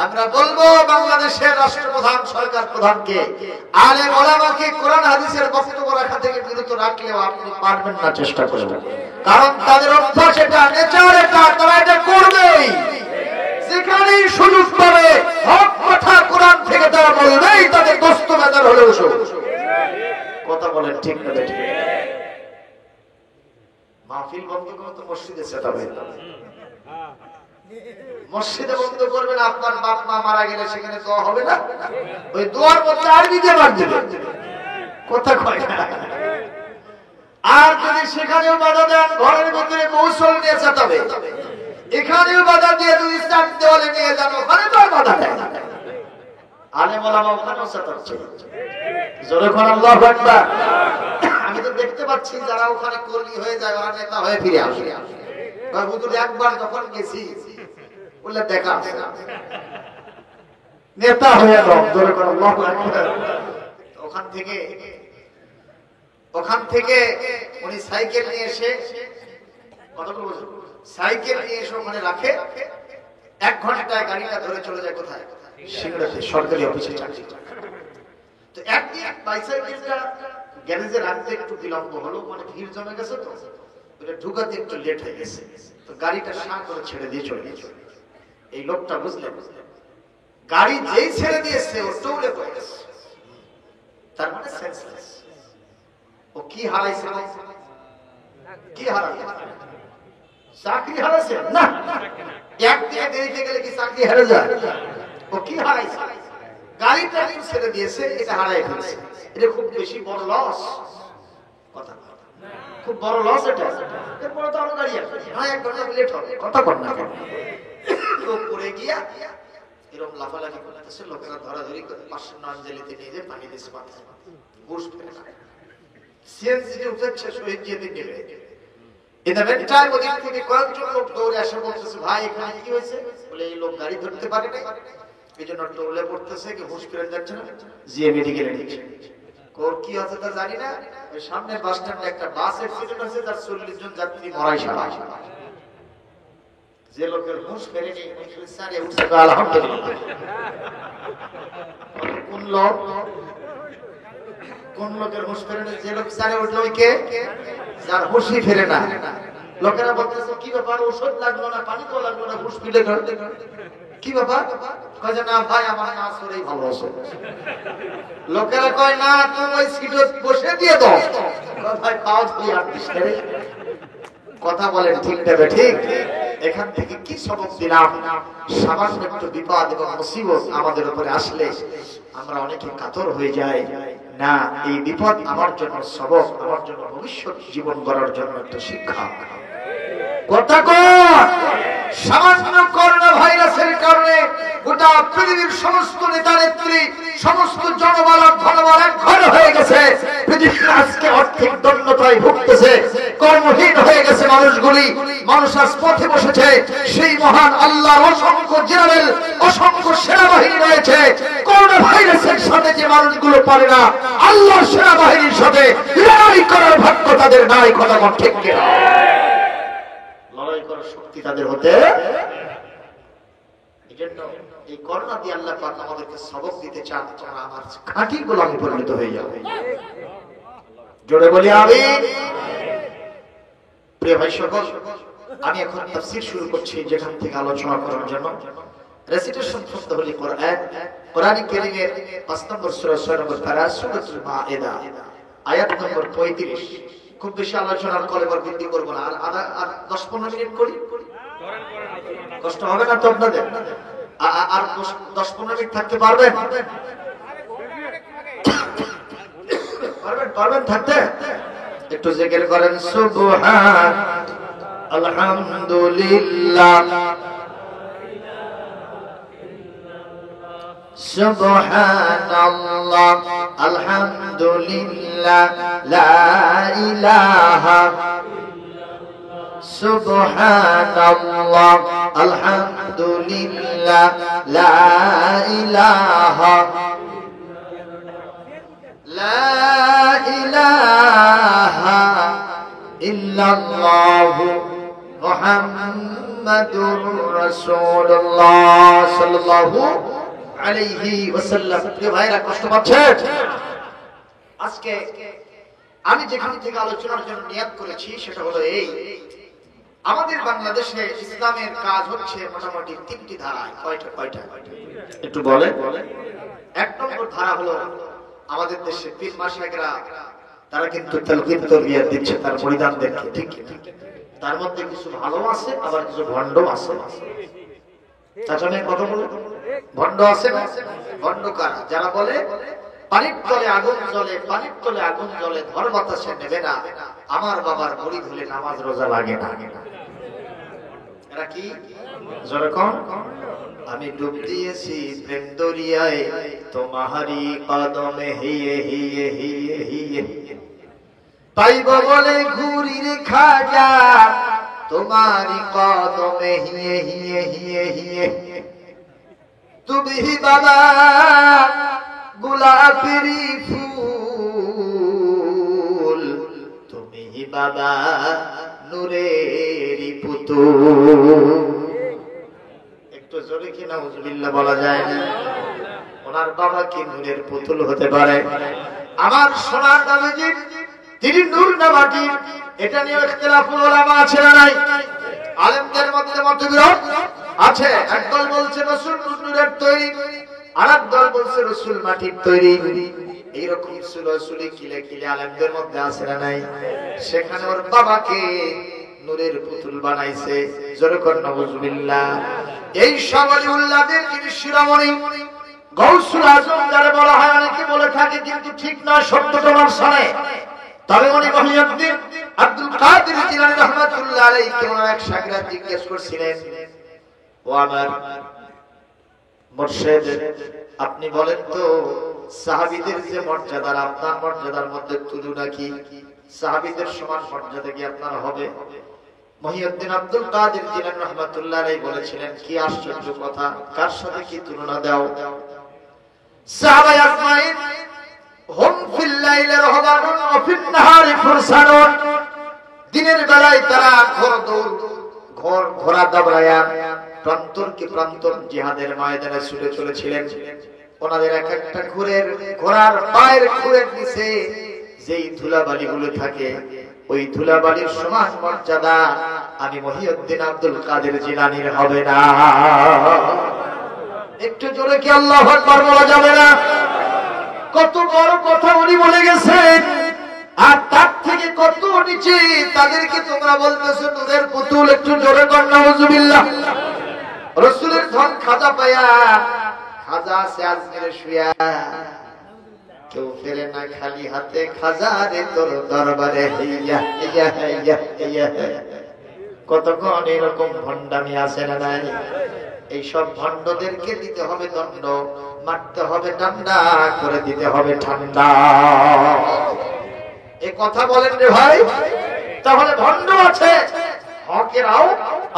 আমরা বলবো বাংলাদেশের রাষ্ট্রপ্রধান সরকার প্রধানকে আলেম ওলামাকে কোরআন হাদিসের বক্তব্য রাখা থেকে বিরত রাখলেও আপনি পারবেন না, চেষ্টা করবেন। কারণ তাদের অভ্যাস এটা, নেচার এটা, তারা এটা করবেই। যেখানেই সুযোগ পাবে হক কথা কোরআন থেকে তারা বলবেই, তাদের দোস্ত মেজার হলেও কথা বলেন ঠিক না ঠিক? মাহফিল বন্ধ করে তো মসজিদে চেতাবে, মসজিদে বন্ধ করবেন। আপনার বাপ মা মারা গেলে সেখানে দোয়া হবে না? ওই দোয়ার মধ্যে আরবি দিয়ে বাদ দেবে, কথা কয় না। আর যদি সেখানেও বাধা দেন, ঘরের ভিতরে কৌশল নিয়ে চেতাবে। এখানেও বাধা দিয়ে যদি চাপ দেওয়ালে নিয়ে যান, ওখানে তো আর বাধা দেয় না। আলেম ওলামা ওখানেও চেতাচ্ছে। জোরে কোন আল্লাহু আকবার। আমি তো দেখতে পাচ্ছি যারা ওখানে কর্মী হয়ে যায়, ওরা নেতা হয়ে ফিরে আসে। হুজুর একবার যখন গেছি বললে দেখা নেতা হয়ে গেল। জোরে কোন আল্লাহু আকবার। ওখান থেকে উনি সাইকেল নিয়ে এসে সাইকেল নিয়ে এসে ওখানে রাখে। 1 ঘন্টায় গাড়িটা ধরে চলে যায় কোথায়? সিংড়াতে, সরকারি অফিসে চাকরি। তো একদিন বাইসাইকেলটা গ্যারেজে রাখতে একটু বিলম্ব হলো, মানে ভিড় জমে গেছে, তো ওটা ঢুকাতে একটু লেট হয়ে গেছে। তো গাড়িটা শাঁ করে ছেড়ে দিয়ে চলে গেছে। এই লোকটা বুঝলে গাড়ি যেই ছেড়ে দিয়েছে ও টৌলে পড়ে গেছে। তার মানে সেন্সলেস। ও কি হারাইছে? কি হারাইছে? চাকরি হারাইছে না। একদিনে দেরিতে গেলে কি চাকরি হারে যায়? ও কি হারাইছে? গাড়িটা ছেড়ে দিয়েছে, এটা হারাই ফেলছে। এটা খুব বেশি বড় লস, কথা খুব বড় লস এটা। এরপরে তো আরো গাড়ি আছে, হ্যাঁ 1 ঘন্টা লেট হবে, কথা বল না কেন? লোক পড়ে গিয়া এরকম লাফালাফি করতেছে, লোকেরা ধরাধরি করে পাশের নঞ্জলিতে নিয়ে যে পানি দিচ্ছে, মাথায় ঘুষ ফেলে না। সিএনজিতে উঠেছে, শহীদ জিয়াদের নেমে। এটা মেট্রায় ওদিক থেকে কয়েকজন লোক দৌড়ে আসে, বলতেছে ভাই এখানে কি হয়েছে? বলে এই লোক গাড়ি ধরতে পারে না, এই জন্য টোলে পড়তেছে, কি হুঁশ ফেরে যাচ্ছে না, জিএ মেডিকেলে নিয়ে। কোর কি আছে তা জানি না। ওই সামনে বাস স্ট্যান্ডে একটা বাস অ্যাক্সিডেন্ট হয়েছে, তার 40 জন যাত্রী মারাই সারা। যে লোকের হুঁশ ফেরেনি সারে উঠছে আলহামদুলিল্লাহ। কোন লোকের হুঁশ ফেরেনি? যে লোক সারে উঠলো, ওই কে? যার হুঁশই ফেরে না। লোকেরা বলতেছে কি ব্যাপার, ওষুধ লাগলো না, পানি তো লাগলো না, হুঁশ ফিরে গেল, কি ব্যাপার? কয় না ভাই আমার না সরেই ভালো আছে। লোকেরা কয় না তুমি ওই সিটে বসে দিয়ে দাও। ভাই পাও ধরি আর দিশরে, কথা বলেন ঠিক দেবে ঠিক? এখান থেকে কি সবক দিলাম? সামান্য একটু বিপদ এবং মুসিবত আমাদের উপরে আসলে আমরা অনেকে কাতর হয়ে যাই। না, এই বিপদ আমার জন্য সবক, আমার জন্য ভবিষ্যৎ জীবন গড়ার জন্য একটা শিক্ষা। কথা কর। সামান্য করোনা ভাইরাসের কারণে গোটা পৃথিবীর সমস্ত নেতা নেত্রী, সমস্ত জনবল ধনবল এক ঘর হয়ে গেছে। পৃথিবী আজকে আর্থিক দণ্ডতায় ভুগতেছে, কর্মহীন হয়ে গেছে মানুষগুলি। মানুষ আজ পথে বসেছে। সেই মহান আল্লাহর অসংখ্য জেনারেল, অসংখ্য সেনাবাহিনী রয়েছে। করোনা ভাইরাসের সাথে যে মানুষগুলো পারে না, আল্লাহর সেনাবাহিনীর সাথে লড়াই করার ভাগ্য তাদের নাই। কথা ঠিক কিনা? লড়াই করার শক্তি তাদের হতে। এজন্য এই করোনা দিয়ে আল্লাহ পাক আমাদেরকে সবক দিতে চান, যারা আমার খাঁটি গোলামে পরিণত হয়ে যাবে। জোরে বলি আমিন। প্রিয় ভাই সকল, আমি এখন তাফসীর শুরু করছি, যেখান থেকে আলোচনা করার জন্য রেসিটেশন করতে হলে কোরআন, কোরআন কারীমের 5 নম্বর সূরা 6 নম্বর পারা, সূরাতুল মাইদা, আয়াত নম্বর 35। খুব বেশি আলোচনার কলেবার বৃদ্ধি করব না, আর 10-15 মিনিট করি, কষ্ট হবে না তো আপনাদের? আর 10-15 মিনিট থাকতে পারবেন? পারবেন থাকতে? একটু জিকির করেন সুবহান আলহামদুলিল্লাহ, সুবহানাল্লাহ আলহামদুলিল্লাহ, লা ইলাহা সুবহানাল্লাহ আলহামদুলিল্লাহ, লা ইলাহা ইল্লাল্লাহু মুহাম্মাদুর মুহাম্মাদুর রাসূলুল্লাহ সাল্লাল্লাহু আলাইহি ওয়াসাল্লাম। প্রিয় ভাইরা, কষ্ট পাচ্ছেন? আজকে আমি যেখান থেকে আলোচনার জন্য নিয়ত করেছি সেটা হলো এই, আমাদের বাংলাদেশে ইসলামের কাজ হচ্ছে মোটামুটি তিনটি ধারায়। কয়টা একটু বলে? এক নম্বর ধারা হলো আমাদের দেশে পীর মাশায়েখরা তারা কিন্তু তালকিন তরবিয়ত দিচ্ছে তার পরিধানদেরকে, ঠিক কি? তার মধ্যে কিছু ভালো আছে, আবার কিছু ভণ্ড আছে। চাচা মেয়ে কথা বলে ভণ্ড আছে না? ভণ্ড কারা? যারা বলে পানির তলে আগুন জ্বলে, পানির তলে আগুন জ্বলে, ধর বাতাসে নেবে না, আমার বাবার মুড়ি ধুলে নামাজ রোজা লাগে না। এরা কি? যেরকম আমি ডুব দিয়েছি প্রেম দরিয়ায়, তোমারি কদমে হিয়ে হিয়ে হিয়ে হিয়ে, পাইব বলে ঘুরি রে খাজা, তোমারি কদমে হিয়ে হিয়ে হিয়ে হিয়ে, তুমি বাবা গোলাপেরি ফুল, তুমি বাবা নূরেরি পুতুল। একটু জোরে কি নাউজুবিল্লাহ বলা যায় না? ওনার বাবা কি নূরের পুতুল হতে পারে? আমার সোনার নবীজি তিনি নূর না মাটি, এটা নিয়ে ইখতিলাফুল উলামা আছে না নাই? আলেমদের মধ্যে মতবিরোধ আছে। একদল বলছে রাসূল নূরের তৈরি, আরেক দল বলছে রাসূল মাটির তৈরি। এইরকম সুলসুলি কিলে কিলে আলেমদের মধ্যে আছে না নাই? সেখানে ওর বাবাকে নূরের পুতুল বানাইছে। জোরে কর নাউজুবিল্লাহ। এই সব ওলিউল্লাহদের যিনি শিরোমণি গাউসুল আজম যারা বলা হয়, অনেকে বলে থাকে কিন্তু ঠিক না, সত্যটা ওনার সামনে। তবে উনি মহিউদ্দিন আব্দুল কাদের জিলানী রাহমাতুল্লাহ আলাইহি ওনার এক শাগির্দ জিজ্ঞেস করছিলেন, ও আমার মুর্শিদ, আপনি বলেন তো সাহাবীদের যে মর্যাদা আপনার মর্যাদার মধ্যে তুলনা কি? সাহাবীদের সমান মর্যাদা কি আপনার হবে? মহিউদ্দিন আব্দুল কাদের জিলানী রাহমাতুল্লাহ আলাইহি বলেছিলেন, কি আশ্চর্য কথা, কার সাথে কি তুলনা দাও? সাহাবায়ে আজমাইন হুম ফিল লাইলি রাহবানুন ওয়া ফিন নাহারি ফুরসানুন, দিনের বেলায় তারা ঘোড়া দাবড়ায়া প্রান্তরকে প্রান্তর জিহাদের ময়দানে ছুটে চলেছিলেন। ওনাদের এক একটা ঘোড়ার পায়ের খুরের নিচে যেই ধুলাবালিগুলো থাকে, ওই ধুলাবালির সমান মর্যাদা আমি মহিউদ্দিন আব্দুল কাদের জিলানীর হবে না। একটু জোরে কি আল্লাহু আকবার বলা যাবে না? কত বড় কথা উনি বলে গেছেন, আর তার থেকে কত নিচে তাদেরকে তোমরা বলতেছো নূরের পুতুল। একটু জোরে কর নাউজুবিল্লাহ। রাসূলের ধন খাজা পায়া, খাজা আছে আজমিরে শুয়া, কেউ ফেরে না খালি হাতে, খাজা রে তোর দরবারে হিয়া হিয়া হিয়া হিয়া। কতক্ষণ এরকম ভণ্ডামি আছে না নাই? এইসব ভণ্ডদেরকে দিতে হবে দণ্ড, মারতে হবে ঠান্ডা করে, দিতে হবে ঠান্ডা। এ কথা বলেন রে ভাই। তাহলে ভণ্ড আছে, হকেরাও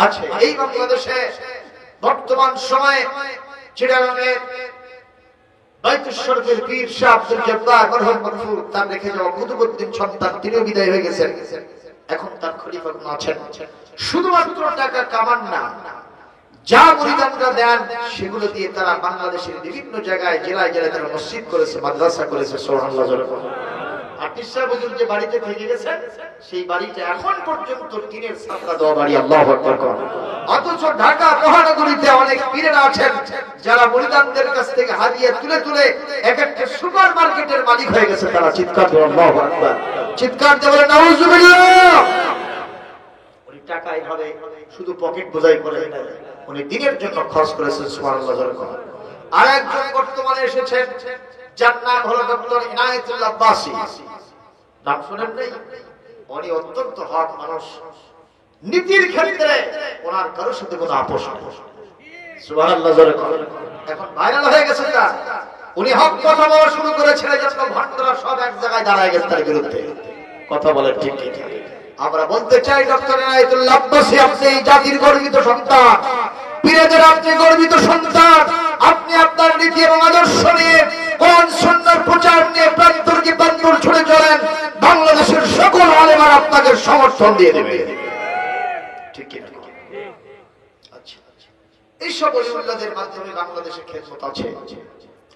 আছে। এই বাংলাদেশে বর্তমান সময়ে চিটাগাংয়ের বাইতুল শরীফের পীর শাহ আব্দুল জব্বার মরহুম মাগফুর তার রেখে যাওয়া কুতুবউদ্দিন সন্তান, তিনিও বিদায় হয়ে গেছেন। এখন তার খলিফা আছেন। শুধুমাত্র টাকা কামান না, যা মুরিদানরা দেন সেগুলো দিয়ে তারা বাংলাদেশের বিভিন্ন জায়গায় জেলায় জেলায় তারা মসজিদ করেছে, মাদ্রাসা করেছে। সুবহানাল্লাহ। আর তিসরা হুজুর যে বাড়িতে থেকে গেছেন, সেই বাড়িটা এখন পর্যন্ত টিনের ছাপরা দেওয়া বাড়ি। আল্লাহু আকবার। অথচ ঢাকা মহানগরীতে অনেক পীরেরা আছেন যারা মুরিদানদের কাছ থেকে হাদিয়া তুলে তুলে এক একটা সুপার মার্কেটের মালিক হয়ে গেছে। তারা চিৎকার দেন আল্লাহু আকবার, চিৎকার দিয়ে বলেন নাউজুবিল্লাহ। উনি টাকা এইভাবে শুধু পকেট বোঝাই করে না, উনি দিনের জন্য খরচ করেছেন। সুবহানাল্লাহ। আর একজন বর্তমানে এসেছেন, যার নাম হলো ডক্টর ইনায়েতুল্লাহ আব্বাসী। নাম শুনেন নাই? উনি অত্যন্ত হক মানুষ, নীতির ক্ষেত্রে ওনার কারোর সাথে কোনো আপোষ নেই। সুবহানাল্লাহ। এখন ভাইরাল হয়ে গেছে না, উনি হক কথা বলা শুরু করেছিলেন, যত ভণ্ডরা সব এক জায়গায় দাঁড়ায় গেছে তার বিরুদ্ধে। কথা বলেন ঠিক ঠিক। আমরা বলতে চাই ডক্টর ইনায়েতুল্লাহ আব্বাসী, আপনি এই জাতির গর্বিত সন্তান, পীরদের আপনি গর্বিত সন্তান। আপনি আপনার নীতি এবং আদর্শ নিয়ে, কোরআন সুন্নাহর প্রচার নিয়ে প্রান্তরকে প্রান্তর ছুড়ে চলেন, বাংলাদেশের সকল আলেমরা আপনাকে সমর্থন দিয়ে দেবে। ঠিক কি না? এইসব অলিউল্লাহদের মাধ্যমে বাংলাদেশে খেদমত আছে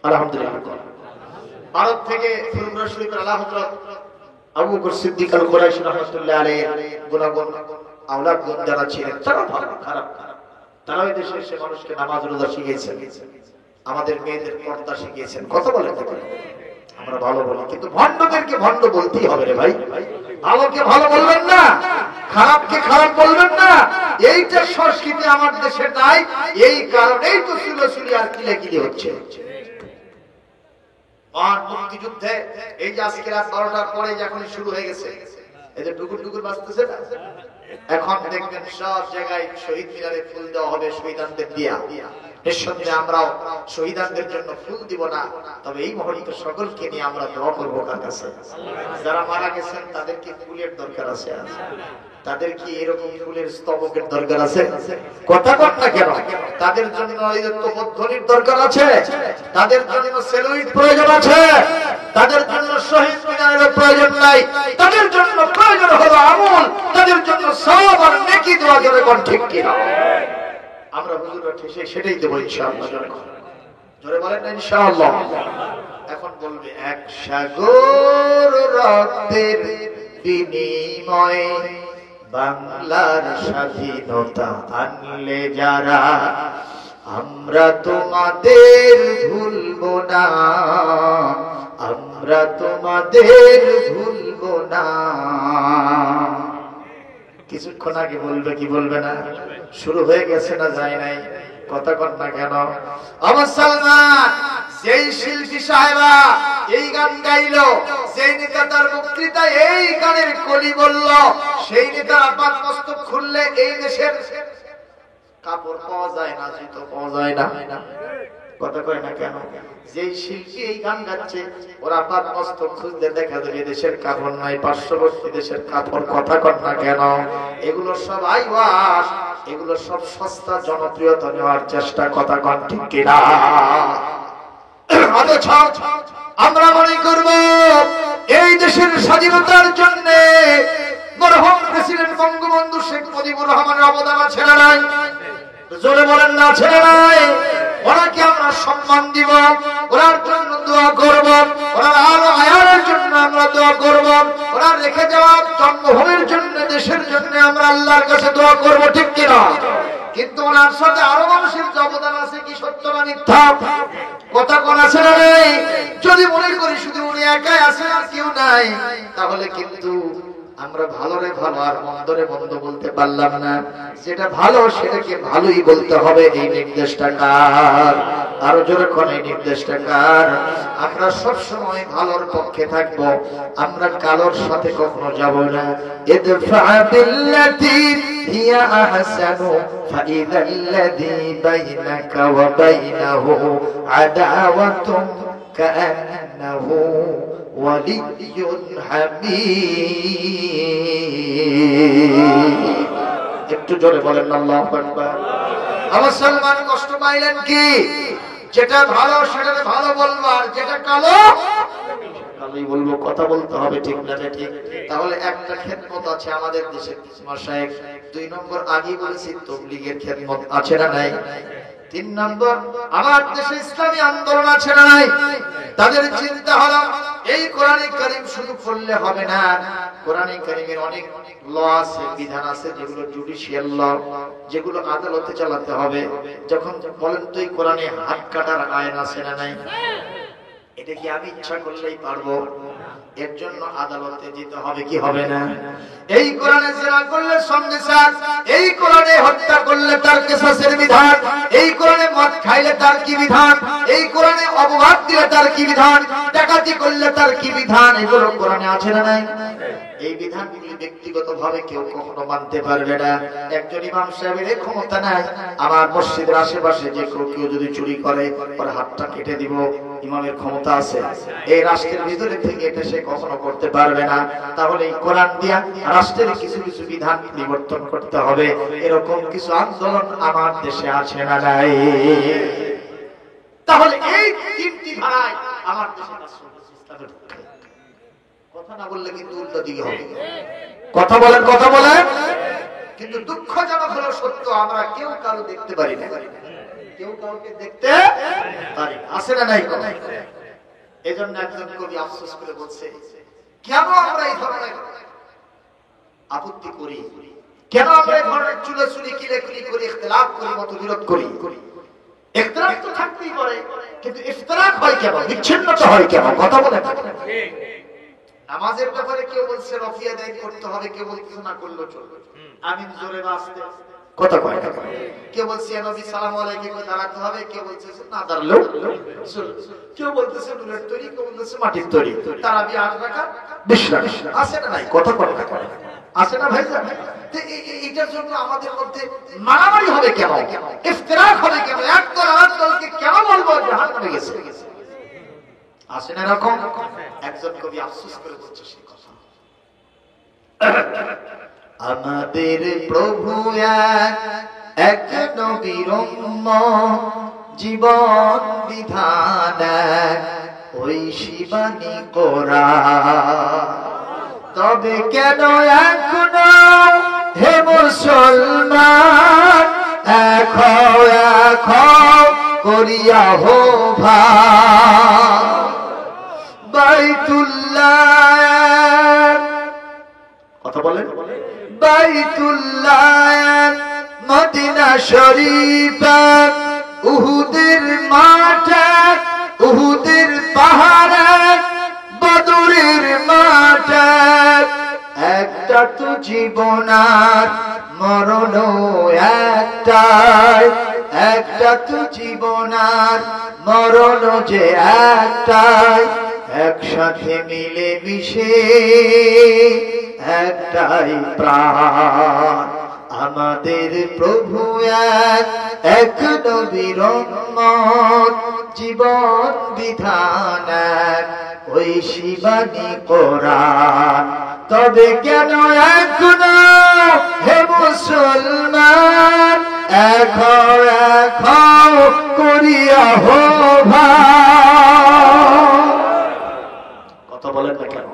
আলহামদুলিল্লাহ। ভারত থেকে ফুরফুরা শরীফের আলা হযরত আবু বকর সিদ্দিক আল কুরাইশি রাহমাতুল্লাহ আলাইহি গুনাহগার আওলাদ যারা ছিলেন তারা ভালো খারাপ, তারা এই দেশে এসে মানুষকে নামাজ রোজা শিখিয়েছেন, আমাদের মেয়েদের পর্দা শিখিয়েছেন। কথা বলেন তো, আমরা ভালো বলি, কিন্তু ভণ্ডদেরকে ভণ্ড বলতেই হবে রে ভাই। ভালোকে ভালো বলবেন না, খারাপকে খারাপ বলবেন না। এইটা সংস্কৃতি আমার দেশে নাই, এই কারণেই তো সুলসুলি আর কিলেকিলি হচ্ছে। মুক্তিযুদ্ধে এই যে আজকে রাত 12টার পরে যখন শুরু হয়ে গেছে, এই যে ডুকুর ডুকুর বাজতেছে না, এখন দেখবেন সব জায়গায় শহীদ মিনারে ফুল দেওয়া হবে শহীদানদের দিয়া। নিঃসন্দেহে আমরাও শহীদানদের জন্য ফুল দিব না, তবে এই মুহূর্তে সকলকে নিয়ে আমরা দোয়া করবো কার কাছে? যারা মারা গেছেন তাদেরকে ফুলের দরকার আছে, তাদের কি এরকম ফুলের স্তবকের দরকার আছে? কথা বল না কেন? তাদের জন্য তোপধ্বনির দরকার আছে, তাদের জন্য সেলুইট প্রয়োজন আছে, তাদের জন্য শহীদ মিনারের প্রয়োজন নাই, তাদের জন্য প্রয়োজন হলো আমল, তাদের জন্য সওয়াব আর নেকি দোয়া করে কোন ঠিক কিনা? আমরা হুজুররা সেটাই দেবো ইনশাআল্লাহ। জোরে বলেন না ইনশাআল্লাহ। এখন বলবে এক সাগর রক্তের বিনিময়ে বাংলার স্বাধীনতা আনলে যারা, আমরা তোমাদের ভুলবো না, আমরা তোমাদের ভুলবো না। কিছুক্ষণ আগে বলবে কি বলবে না? শুরু হয়ে গেছে না যায় নাই? কথা কর না কেন? মুসলমান যেই শিল্পী সাহেবা এই গান গাইলো, যেই নেতা তার বক্তৃতা এই গানের কলি বলল, সেই নেতার আপাত মস্তক খুললে এই দেশের কাপড় পাওয়া যায় না, জুতো পাওয়া যায় না। কথা কয় না কেন? যেই শিল্পী এই গান গাচ্ছে ওরা আপাত মস্তক খুলতে দেখা যাবে দেশের কাপড় নাই, পার্শ্ববর্তী দেশের কাপড়। কথা কর না কেন? এগুলো সব আইওয়াস, এগুলো সব সস্তা জনপ্রিয়তা নেওয়ার চেষ্টা। কথা কন ঠিক কিনা? আমরা মনে করব এই দেশের স্বাধীনতার জন্য মরহুম প্রেসিডেন্ট বঙ্গবন্ধু শেখ মুজিবুর রহমানের অবদান আছে না নাই? জোরে বলেন না আছে না নাই? ওনাকে আমরা সম্মান দিব, ওনার জন্য দোয়া করব, ওনার আলো আয়ারের জন্য আমরা দোয়া করব, ওনার রেখে যাওয়া জন্মভূমির জন্য দেশের জন্য আমরা আল্লাহর কাছে দোয়া করব, ঠিক কিনা? কিন্তু ওনার সাথে আরো মানুষের অবদান আছে, কি সত্য না মিথ্যা? কথা কোন আছে না নেই? যদি মনে করি শুধু উনি একাই আছেন আর কেউ নাই, তাহলে কিন্তু আমরা ভালোরে ভালো আর মন্দরে মন্দ বলতে পারলাম না। যেটা ভালো সেটাকে ভালোই বলতে হবে। এই নির্দেশটা কার? আরো জোরে কোন এই নির্দেশটা কার? আমরা সব সময় ভালোর পক্ষে থাকব, আমরা কালোর সাথে কখনো যাব না। ইদফা বিল্লাতি হিয়া আহসানু ফাইযাল্লাযী বাইনাকা ওয়া বাইনাহু আদাওয়াতুন কাআন্নাহু ওয়ালিয়্যুন হামীদ। একটু জোরে বলেন আল্লাহু আকবার। মুসলমান কষ্ট পাইলেন কি? যেটা ভালো সেটা ভালো বলবো, আর যেটা কালো কালোই বলবো। কথা বলতে হবে, ঠিক না ঠিক? তাহলে একটা খেদমত আছে আমাদের দেশে মাশায়েখ। 2 নম্বর আগেই বলেছি তাবলীগের খেদমত আছে না নাই? 3 নম্বর আমার দেশে ইসলামী আন্দোলন আছে না নাই? তাদের চিন্তা হলো এই কোরআনে কারীম শুধু পড়লে হবে না, কোরআনে কারীমের অনেক ল আছে, বিধান আছে, যেগুলো জুডিশিয়াল ল, যেগুলো আদালতে চালাতে হবে। যখন বলেন তো এই কোরআনে হাত কাটার আইন আছে না নাই? এটা কি আমি ইচ্ছা করলেই পারবো? এর জন্য আদালতে যেতে হবে, কি হবে না? এই কোরআনে জিনা করলে সঙ্গে সাথ, এই কোরআনে হত্যা করলে তার কিসাসের বিধান, এই কোরআনে মদ খাইলে তার কি বিধান, এই কোরআনে অপবাদ দিলে তার কি বিধান, ডাকাতি করলে তার কি বিধান, এগুলো কোরআনে আছে না নাই? এই বিধানগুলি ব্যক্তিগতভাবে কেউ কখনো মানতে পারবে না। একজন ইমাম সাহেবের এই ক্ষমতা নাই আমার মসজিদের আশেপাশে যে কেউ যদি চুরি করে ওর হাতটা কেটে দিব, ইমামের ক্ষমতা আছে? এই রাষ্ট্রের ভিতরে থেকে এটা সে কখনো করতে পারবে না। তাহলে এই কোরআন দিয়া রাষ্ট্রের কিছু কিছু বিধান পরিবর্তন করতে হবে। এরকম কিছু আন্দোলন আমার দেশে আছে না নাই? তাহলে এই 3টি ধারায় আমার দেশে ইসলামের কথা না বললে কিন্তু উল্টো দিকে হবে। কথা বলেন, কথা বলেন। কিন্তু দুঃখজনক হলো সত্য, আমরা কেউ কারো দেখতে পারি না। কেউ কাউকে দেখতে পারে, আছে না নাই? এজন্য একজন কবি আফসোস করে বলছে, কেন আমরা এই ধরনের আপত্তি করি, কেন আমরা এই ধরনের চুলাচুলি কিলাকিলি করি, ইখতিলাফ করি, মতবিরোধ করি? ইখতিলাফ তো থাকতেই পারে, কিন্তু ইফতিরাক হয় কেন, বিচ্ছিন্নতা হয় কেন? কথা বলে ঠিক। নামাজের ব্যাপারে কেউ বলছে রফিয়া দায়ী করতে হবে, কেউ বলছে না করলেও চলবে, আমিন জোরে বাজতে কথা কয় না। কেউ বলছে নবী সালাম আলাইকুম করে দাঁড়াতে হবে, কেউ বলছে না দাঁড়ালেও চলবে, কেউ বলতেছে নুরের তৈরি, কেউ বলতেছে মাটির তৈরি, তারাবি 8 রাকাত বিশ্বাস আছে না নাই? কথা কয় না, আছে না ভাই? এটার জন্য আমাদের মধ্যে মারামারি হবে কেন, ইফতিরাক হবে কেন, একদল আরেকদলকে কেন বলবো জাহান্নামে গেছে? আছে না এরকম? একজন কবি আফসোস করে বলছে সেই কথা, আমাদের প্রভু এক নবীর উম্মত, জীবন বিধান ওই শিবানী কোরআন, তবে কেন এখনো হে মুসলমান এখো করিয়া হো ভাই বাইতুল্লাহ, কথা বলেন, বাইতুল্লাহ মদিনা শরীফ, উহুদের মাঠে, উহুদের পাহাড়ে, বদরের মাঠে, একটা তো জীবন আর মরণ একটাই, একটা তো জীবন আর মরণ যে একটাই, একসাথে মিলে মিশে একটাই প্রাণ, আমাদের প্রভু এক নবীর উম্মত, জীবন বিধান ওই শিবানী কোরআন, তবে কেন এখনো হে মুসলমান এখো করিয়া হো ভাই? কথা বলেন না কেন,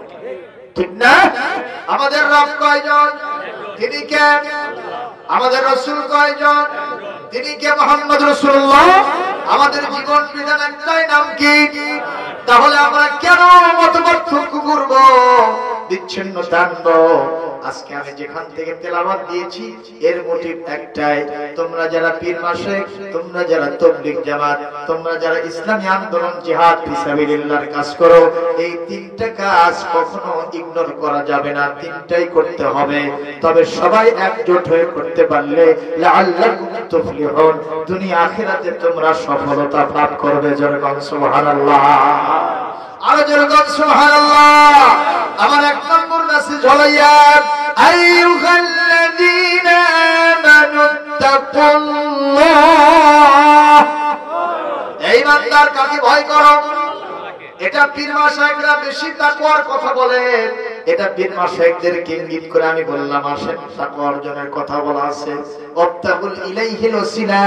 ঠিক না? আমাদের রব কয়জন? তিনি কে? আমাদের রাসূল কয়জন? তিনি কে? মুহাম্মদ রাসূলুল্লাহ। আমাদের জীবন বিধান একটাই, নাম কি? তাহলে আমরা কেন মতপার্থক্য করব, বিচ্ছিন্নতা আনবো? আজকে আমি যেখান থেকে তেলাওয়াত দিয়েছি এর মোটিভ একটাই, তোমরা যারা পীর মাশায়েখ, তোমরা যারা তাবলীগ জামাত, তোমরা যারা ইসলামী আন্দোলন জিহাদ ফি সাবিলিল্লাহর কাজ করো, এই তিনটা কাজ কখনো ইগনোর করা যাবে না, তিনটাই করতে হবে। তবে সবাই একজোট হয়ে করতে পারলে লাআল্লাকুম তুফলিহুন, দুনিয়া আখিরাতে তোমরা সফলতা লাভ করবে। জোরে বলুন সুবহানাল্লাহ, আরো জোরে বলুন সুবহানাল্লাহ। আমার এক নম্বর মেসেজ হলো আইয়ুহাল্লাযীনা আমানু তাকুল্লাহ, এই বান্দার কাকে ভয় করো? এটা পীর মাশায়েখরা বেশি তাকওয়ার কথা বলে, এটা পীর মাশায়েখদেরকে ইঙ্গিত করে আমি বললাম আসেন তাকওয়া অর্জনের কথা বলা আছে। ওয়াবতাগুল ইলাইহিল ওসিলা,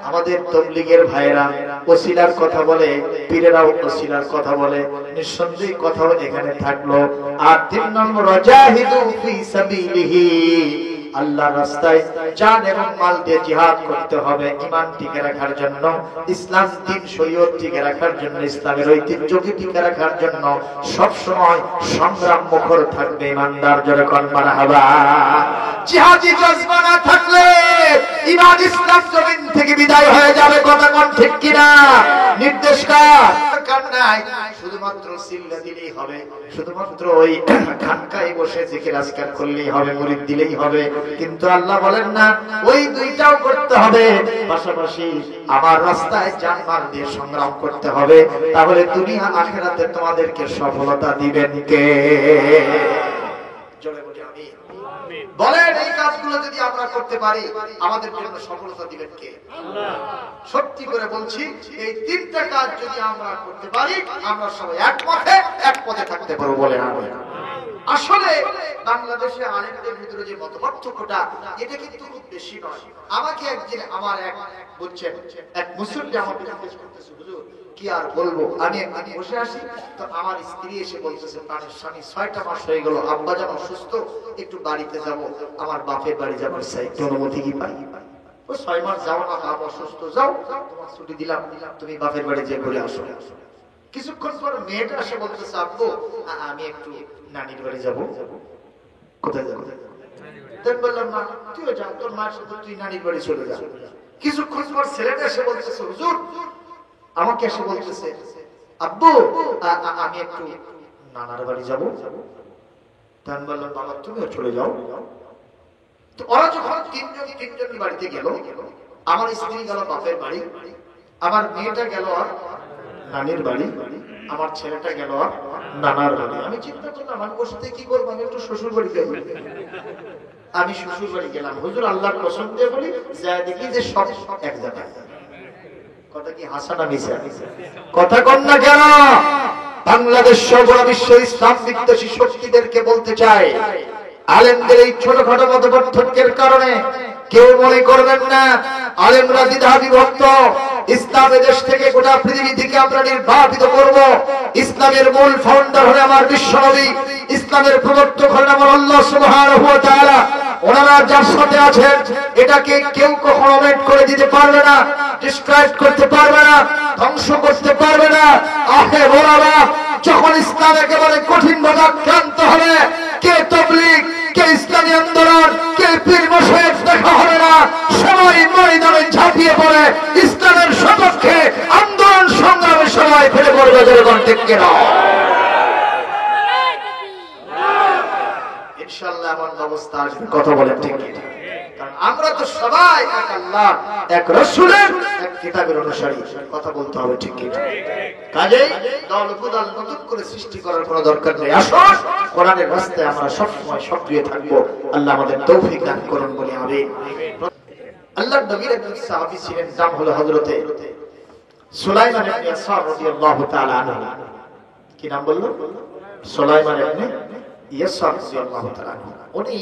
আমাদের তাবলীগের ভাইরা ওসিলার কথা বলে, পীরেরাও ওসিলার কথা বলে, নিঃসন্দেহে কথাও এখানে থাকলো। আর 3 নম্বর জাহিদু ফি সাবিলিহি, আল্লাহর রাস্তায় জান এবং মাল দিয়ে জিহাদ করতে হবে, ঈমান টিকে রাখার জন্য, ইসলাম দ্বীন শরীয়ত টিকে রাখার জন্য, ইসলামের ঐতিহ্যকে টিকে রাখার জন্য সব সময় সংগ্রাম মুখর থাকবে ইমানদার। জোরে কোন মারহাবা। জিহাদি জজবা না থাকলে ঈমান ইসলাম জমিন থেকে বিদায় হয়ে যাবে। কথা কোন ঠিক কিনা? নির্দেশ কার নাই, শুধুমাত্র সিল্লা দিলেই হবে, শুধুমাত্র ওই খানকায় বসে জিকির আজকার করলেই হবে, মুরিদ দিলেই হবে। কিন্তু আল্লাহ বলেন না, ওই দুইটাও করতে হবে, পাশাপাশি আমার রাস্তায় জানমাল দিয়ে সংগ্রাম করতে হবে। তাহলে দুনিয়া আখিরাতে তোমাদেরকে সফলতা দিবেন কে? জোরে বলি আমিন। বলেন এই কাজগুলো যদি আমরা করতে পারি আমাদের জন্য সফলতা দিবেন কে? আল্লাহ। সত্যি করে বলছি, এই তিনটা কাজ যদি আমরা করতে পারি আমরা সবাই এক পথে থাকতে পারবো। বলে আমিন। আসলে বাংলাদেশে আলেমদের ভিতরে যে মতপার্থক্যটা, এটা কিন্তু খুব বেশি নয়। আমাকে একদিন আমার বুঝছেন এক মুসল্লি আমাকে জিজ্ঞেস করতেছে, হুজুর কি আর বলবো, আমি একদিন বসে আসি তো আমার স্ত্রী এসে বলতেছে, তার স্বামী 6টা মাস হয়ে গেল, আব্বা যেন অসুস্থ, একটু বাড়িতে যাব, আমার বাপের বাড়ি যাবার চাই, একটু অনুমতি কি পাই? ও 6 মাস যাও না, বাপ অসুস্থ, যাও তোমার ছুটি দিলাম, তুমি বাপের বাড়ি যেয়ে ঘুরে আসো। কিছুক্ষণ পর মেয়েটা এসে বলতেছে, আব্বু আমি একটু নানির বাড়ি যাব। কোথায় যাবো? বললাম মা তুইও যাও, তোর মার সাথে তুই নানির বাড়ি চলে যা। কিছুক্ষণ পর ছেলেটা এসে বলতেছে, হুজুর আমাকে এসে বলতেছে, আব্বু আমি একটু নানার বাড়ি যাব। তখন বললাম বাবা তুমিও চলে যাও। তো ওরা যখন তিনজন বাড়িতে গেল, আমার স্ত্রী গেল বাপের বাড়ি, আমার মেয়েটা গেল আর নানির বাড়ি, আমার ছেলেটা গেল আর নানার বাড়ি। আমি চিন্তা করলাম আমি বসে কি করবো, আমি একটু শ্বশুর বাড়ি যাবো। আমি শ্বশুর বাড়ি গেলাম। হুজুর আল্লাহর কসম দিয়ে বলি, যা দেখি যে সব এক জায়গায়। কথা কি হাসা না মিশা? কথা কন না কেন? বাংলাদেশ সহ বিশ্ব ইসলাম বিদ্বেষী শক্তিদেরকে বলতে চাই, আলেমদের এই ছোটখাটো মতপার্থক্যের কারণে কেউ মনে করবেন না আলেমরা দ্বিধা বিভক্ত। ইসলামের দেশ থেকে গোটা পৃথিবী থেকে আমরা নির্বাচিত করব। ইসলামের মূল ফাউন্ডার হলেন আমার বিশ্বনবী, ইসলামের প্রবর্তক হলেন আমার আল্লাহ সুবহানাহু ওয়া তাআলা। ওনারা যার সাথে আছেন এটাকে কেউ কখনো মেট করে দিতে পারবে না, ডিস্ট্রয় করতে পারবে না, ধ্বংস করতে পারবে না। আহে ওলামা যখন ইসলাম একেবারে কঠিন ভাবে আক্রান্ত হবে, কে তাবলীগ, কে ইসলামী আন্দোলন, কে পীর মাশায়েখ দেখা হবে না, সবাই ময়দানে ঝাঁপিয়ে পড়ে ইসলামের সপক্ষে আন্দোলন সংগ্রামে সবাই ফেলে পড়বে। জনগণ ঠিক কিনা? ইনশাআল্লাহ এমন অবস্থা আসবে। কথা বলেন ঠিক কিনা? কারণ আমরা তো সবাই এক আল্লাহ, এক রাসূলের, এক কিতাবের অনুসারী। কথা বলতে হবে ঠিক কিনা? কাজেই দল উপদল নতুন করে সৃষ্টি করার কোনো দরকার নেই। আসুন কোরআনের রাস্তায় আমরা সবসময় সক্রিয় থাকবো। আল্লাহ আমাদের তৌফিক দান করুন বলে আমিন। আল্লাহর নবীর একজন সাহাবী ছিলেন, নাম হলো হযরতে সুলাইমান ইবনে ইয়াসার রাদিয়াল্লাহু তাআলা আনহু। কি নাম বললো? সুলাইমান ইবনে ইয়াসার রাদিয়াল্লাহু তাআলা আনহু। উনি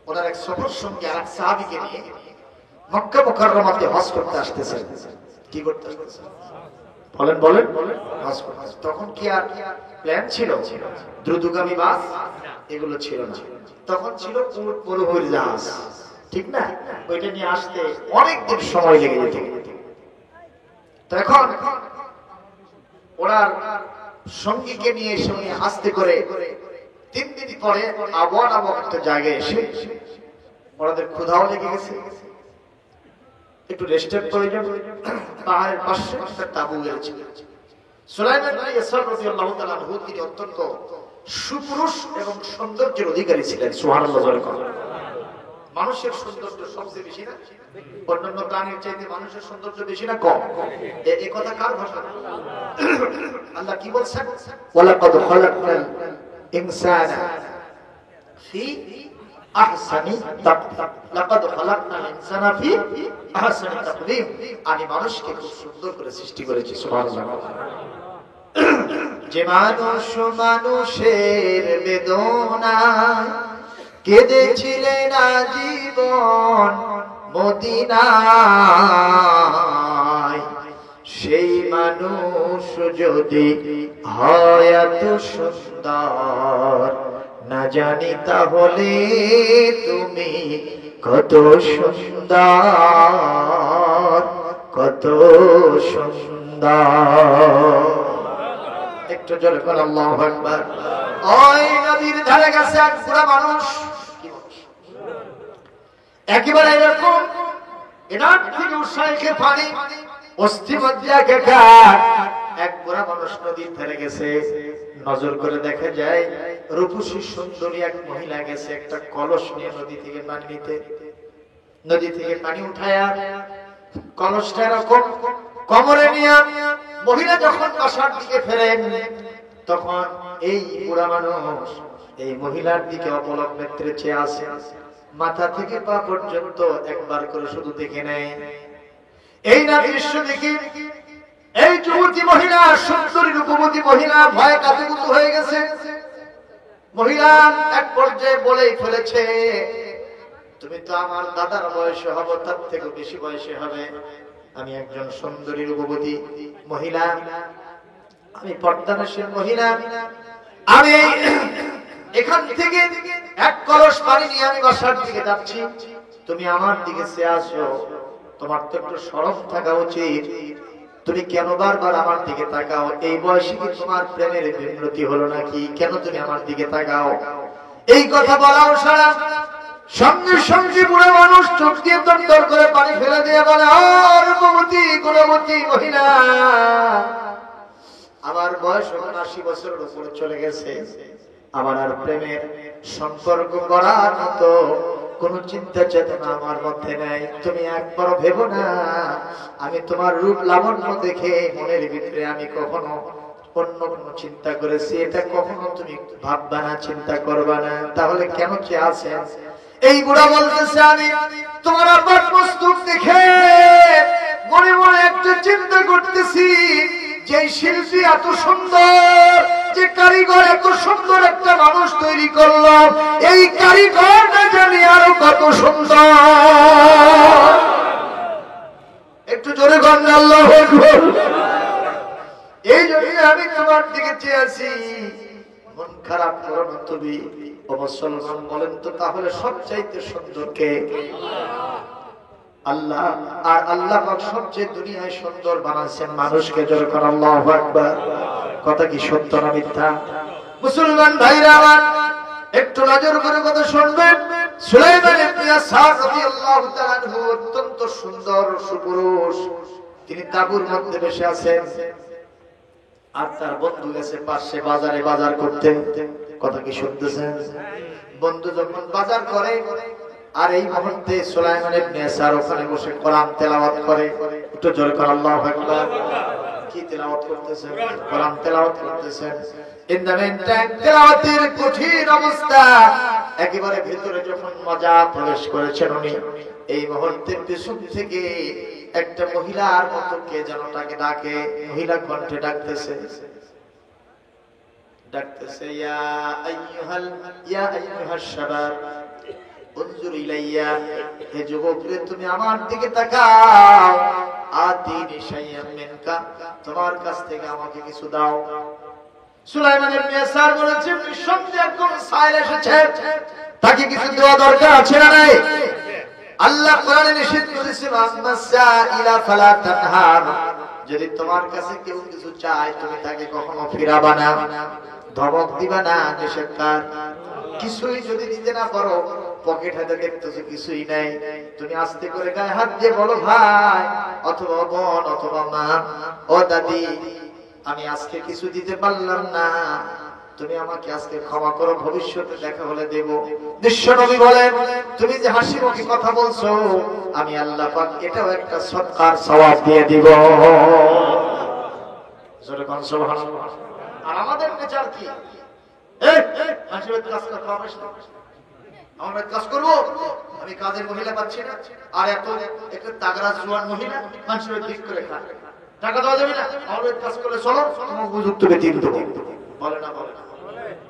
ওনার এক সফর সঙ্গে আরেক সাহাবীকে নিয়ে মক্কা মুকাররমাতে হজ করতে আসতেছেন। কি করতে আসতেছেন? বলেন বলেন। হজ করতে। তখন কি আর প্ল্যান ছিল? দ্রুতগামী বাস এগুলো ছিল না। তখন ছিল উট মরুভূমির জাহাজ, ঠিক না? ওইটা নিয়ে আসতে অনেক দিন সময় লেগে যেত। তো এখন ওনার সঙ্গীকে নিয়ে সঙ্গে আসতে করে 3 দিন পরে আবহাওয়া নামক একটা জায়গায় এসে ওনাদের ক্ষুধাও লেগে গেছে, একটু রেস্টের প্রয়োজন। পাহাড়ের পাশে একটা তাঁবু গেছে। সুলাইমান ইবনে ইয়াসার রাদিয়াল্লাহু তাআলা আনহু তিনি অত্যন্ত সুপুরুষ এবং সৌন্দর্যের অধিকারী ছিলেন। সুবহানাল্লাহ বলে কথা। মানুষের সৌন্দর্য সবচেয়ে বেশি না? অন্যান্য প্রাণীর চাইতে মানুষের সৌন্দর্য বেশি না কম? এই কথা কার ভাষা? আল্লাহ কি বলছেন? ওয়ালাকাদ খালাকনাল ইনসানা ফি আহসানি তাকওয়িম। লাকাদ খালাকনাল ইনসানা ফি আহসানি তাকওয়িম। আমি মানুষকে খুব সুন্দর করে সৃষ্টি করেছি। সুবহানাল্লাহ। যে মানুষ মানুষের বেদনায় কেঁদেছিলেন আজীবন মদিনায়, সেই মানুষ যদি হয় এত সুন্দর, না জানি তাহলে তুমি কত সুন্দর, কত সুন্দর। একটু জোরে বল আল্লাহু আকবার। ওই নদীর ধারে গেছে এক বুড়া মানুষ, একেবারে এরকম এনার থেকে উৎসাহে পানি অস্থি মধ্যে একাকার। এক বুড়া মানুষ নদীর ধারে গেছে, নজর করে দেখা যায় রূপসী সুন্দরী এক মহিলা গেছে একটা কলস নিয়ে নদী থেকে পানি নিতে। নদী থেকে পানি উঠায়া কলসটা এরকম কোমরে নিয়ে মহিলা যখন বাসার দিকে ফেরেন, তখন এই বুড়া মানুষ এই মহিলার দিকে অপলক নেত্রে চেয়ে আসে। মাথা থেকে পা পর্যন্ত একবার করে শুধু দেখে নেয়। এই না দৃশ্য দেখে এই যুবতী মহিলা, সুন্দরী রূপবতী মহিলা ভয়ে কাঁপুত হয়ে গেছে। মহিলা এক পর্যায়ে বলেই ফেলেছে, তুমি তো আমার দাদার বয়সে হবে, তার থেকে বেশি বয়সে হবে। আমি একজন সুন্দরী রূপবতী মহিলা, আমি পর্দানশীল মহিলা, আমি এখান থেকে এক কলস পানি নিয়ে আমি বাসার দিকে যাচ্ছি, তুমি আমার দিকে চেয়ে আসো। তোমার তো একটু শরম থাকা উচিত, তুমি কেন বারবার আমার দিকে তাকাও? এই বয়সে কি তোমার প্রেমের বিমূর্তি হলো নাকি? কেন তুমি আমার দিকে তাকাও? এই কথা বলাও সারা সঙ্গে সঙ্গে বুড়ো মানুষ চোখ দিয়ে দর করে পানি ফেলে দিয়ে বলে, রূপবতী গুণবতী মহিলা, আমার বয়স 80 বছরের উপরে চলে গেছে, আমার আর প্রেমের সম্পর্ক করার মতো কোন চিন্তা চেতনা আমার মধ্যে নাই। তুমি একবার ভেবো না আমি তোমার রূপ লাবণ্য দেখে মনের ভিতরে আমি কখনো অন্য কোনো চিন্তা করেছি, এটা কখনো তুমি ভাববা না, চিন্তা করবা না। তাহলে কেন চেয়ে আছেন? এই বুড়া বলতেছে, আমি তোমার আব্বার প্রস্তুত দেখে মনে মনে একটা চিন্তা করতেছি, যে শিল্পী এত সুন্দর, যে কারিগর এত সুন্দর একটা মানুষ তৈরি করলো, এই কারিগর না জানি আরো কত সুন্দর। একটু জোরে গন্ধ আল্লাহু আকবার। এই জন্য আমি তোমার দিকে চেয়ে আছি। মন খারাপ করো না তুমি। ও মুসলমান, বলেন তো তাহলে সবচাইতে সুন্দর কে? আল্লাহ। আর আল্লাহ পাক সবচেয়ে দুনিয়ায় সুন্দর বানাচ্ছেন মানুষকে। জোরে করে আল্লাহু আকবার। কথা কি সত্য না মিথ্যা? মুসলমান ভাইরা আমার, একটু নজর করে কথা শুনবেন। সুলাইমান ইবনে ইয়াসার রাদিয়াল্লাহু তাআলা আনহু অত্যন্ত সুন্দর সুপুরুষ। তিনি তাঁবুর মধ্যে বসে আছেন, আর তার বন্ধু গেছে পাশে বাজারে বাজার করতে। কথা কি শুনতেছেন? বন্ধু যখন বাজার করে, আর এই মুহূর্তে সুলাইমান ইবনে ইয়াসার ওখানে বসে কোরআন তেলাওয়াত করে। একটু জোরে করে আল্লাহু আকবার। কি তেলাওয়াত করতেছেন? কোরআন তেলাওয়াত করতেছেন। ইন দ্য মিনটাইম তেলাওয়াতের কঠিন অবস্থা, একেবারে ভিতরে যখন মজা প্রবেশ করেছেন উনি, এই মুহূর্তে পিছন থেকে একটা মহিলার মতো কে যেন তাকে ডাকে, মহিলা কণ্ঠে ডাকতেছে, ডাকতেছে, ইয়া আইয়ুহাস শাবাব উনজুর ইলাইয়া, হে যুবক রে তুমি আমার দিকে তাকাও। আতিনি শাইয়াম মিনকা, তোমার কাছ থেকে আমাকে কিছু দাও। সুলাইমান ইবনে ইয়াসার বলেছেন, নিঃসন্দেহে কোন সাইল এসেছে, তাকে কিছু দেওয়া দরকার আছে না নাই? আল্লাহ কোরআনে নিষেধ করেছেন, আমাসাইলা ফালা তানহার, যদি তোমার কাছে কেউ কিছু চায় তুমি তাকে কখনো ফিরাবা না, ধমক দিবা না, নিষেধ কর। কিছুই যদি দিতে না পারো, পকেট হাতে দেখতেছো কিছুই নাই, তুমি আস্তে করে গায়ে হাত দিয়ে বলো, ভাই অথবা বোন অথবা মা, ও দাদি আমি আজকে কিছু দিতে পারলাম না, তুমি আমাকে আজকে ক্ষমা করো, ভবিষ্যতে দেখা হলে দেব। বিশ্বনবী বলেন, তুমি যে হাসি মুখে কথা বলছো, আমি আল্লাহ পাক এটাও একটা সদকার সওয়াব দিয়ে দিব। জোরে কোন সুবহানাল্লাহ। আর আমাদের নেচার কি? এই হাসিবের কাজ করতে হবে না, আমরা কাজ করব। আমি কাজের মহিলা পাচ্ছি না, আর এত একটা তাগড়া জোয়ান মহিলা মানুষের দিক করে খায়, টাকা দেওয়া যাবে না, আমরা কাজ করে চলো, তোমাকে উপযুক্ত বেতন দেব। বলে না বলে না?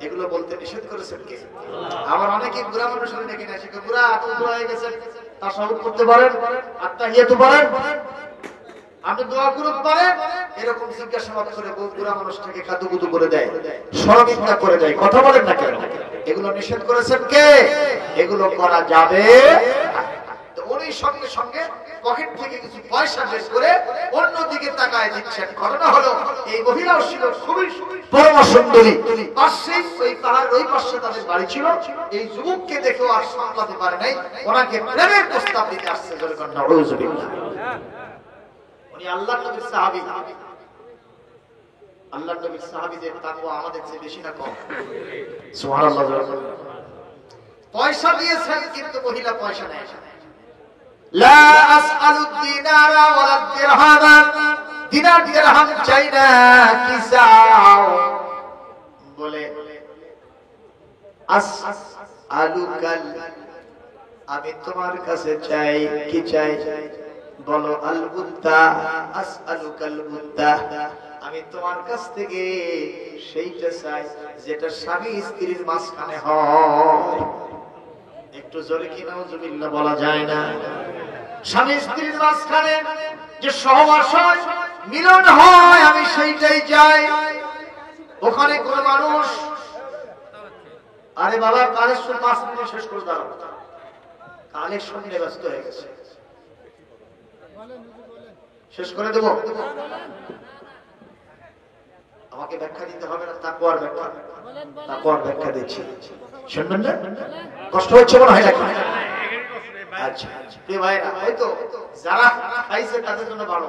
এগুলো বলতে নিষেধ করেছেন কে? আবার অনেকে বুড়া মানুষ হলে নাকি না, সে বুড়া এত বুড়া হয়ে গেছে, তার সাহুদ করতে পারেন, আত্তাহিয়াতু পারেন, আপনি দোয়া করতে পারেন, এরকম জিজ্ঞাসাবাদ করে বুড়া মানুষটাকে খাতুকুতু করে দেয়, শরমিন্দা করে দেয়। কথা বলেন না কেন? এগুলো নিষেধ করেছেন কে? এগুলো করা যাবে তো উনি সঙ্গে সঙ্গে পকেট থেকে কিছু পয়সা বের করে অন্যদিকে তাকায় দিচ্ছেন। ঘটনা হলো, এই মহিলাও ছিল খুবই পরম সুন্দরী, পাশেই ওই পাহাড়ের ওই পাশে তাদের বাড়ি ছিল। এই যুবককে দেখেও আর সামলাতে পারে নাই, ওনাকে প্রেমের প্রস্তাব দিতে আসছে। নাউযুবিল্লাহ। উনি আল্লাহর নবীর সাহাবী। আল্লাহর নবীর সাহাবীদের তাকওয়া আমাদের চেয়ে বেশি না কম? সুবহানাল্লাহ। পয়সা দিয়েছেন, কিন্তু মহিলা পয়সা নেয় না। লা আসআলু দিনারা ওয়ালা দিরহামা, দিনার দিরহাম চাই না, কি চাও? বলে আসআলুকাল, আমি তোমার কাছে চাই। কি চাই? বলো আল বুদ্দা, আসআলুকাল বুদ্দা, আমি তোমার কাছ থেকে সেইটা চাই যেটা স্বামী স্ত্রীর মাঝখানে হয়। একটু জোরে কি নাউযুবিল্লাহ বলা যায় না? স্বামী স্ত্রীর মাঝখানে যে সহবাস হয়, মিলন হয়, আমি সেইটাই চাই। ওখানে কোন মানুষ, আরে বাবা কালেকশন 5 মিনিট শেষ করে দাও, কালেকশন নিয়ে ব্যস্ত হয়ে গেছে। শেষ করে দেব? আমাকে ব্যাখ্যা দিতে হবে না, তাকওয়ার ব্যাখ্যা, তাকওয়ার ব্যাখ্যা দিচ্ছি, শুনবেন না? কষ্ট হচ্ছে মনে হয় নাকি? আচ্ছা প্রিয় ভাইরা, হয়তো যারা খাইছে তাদের জন্য ভালো,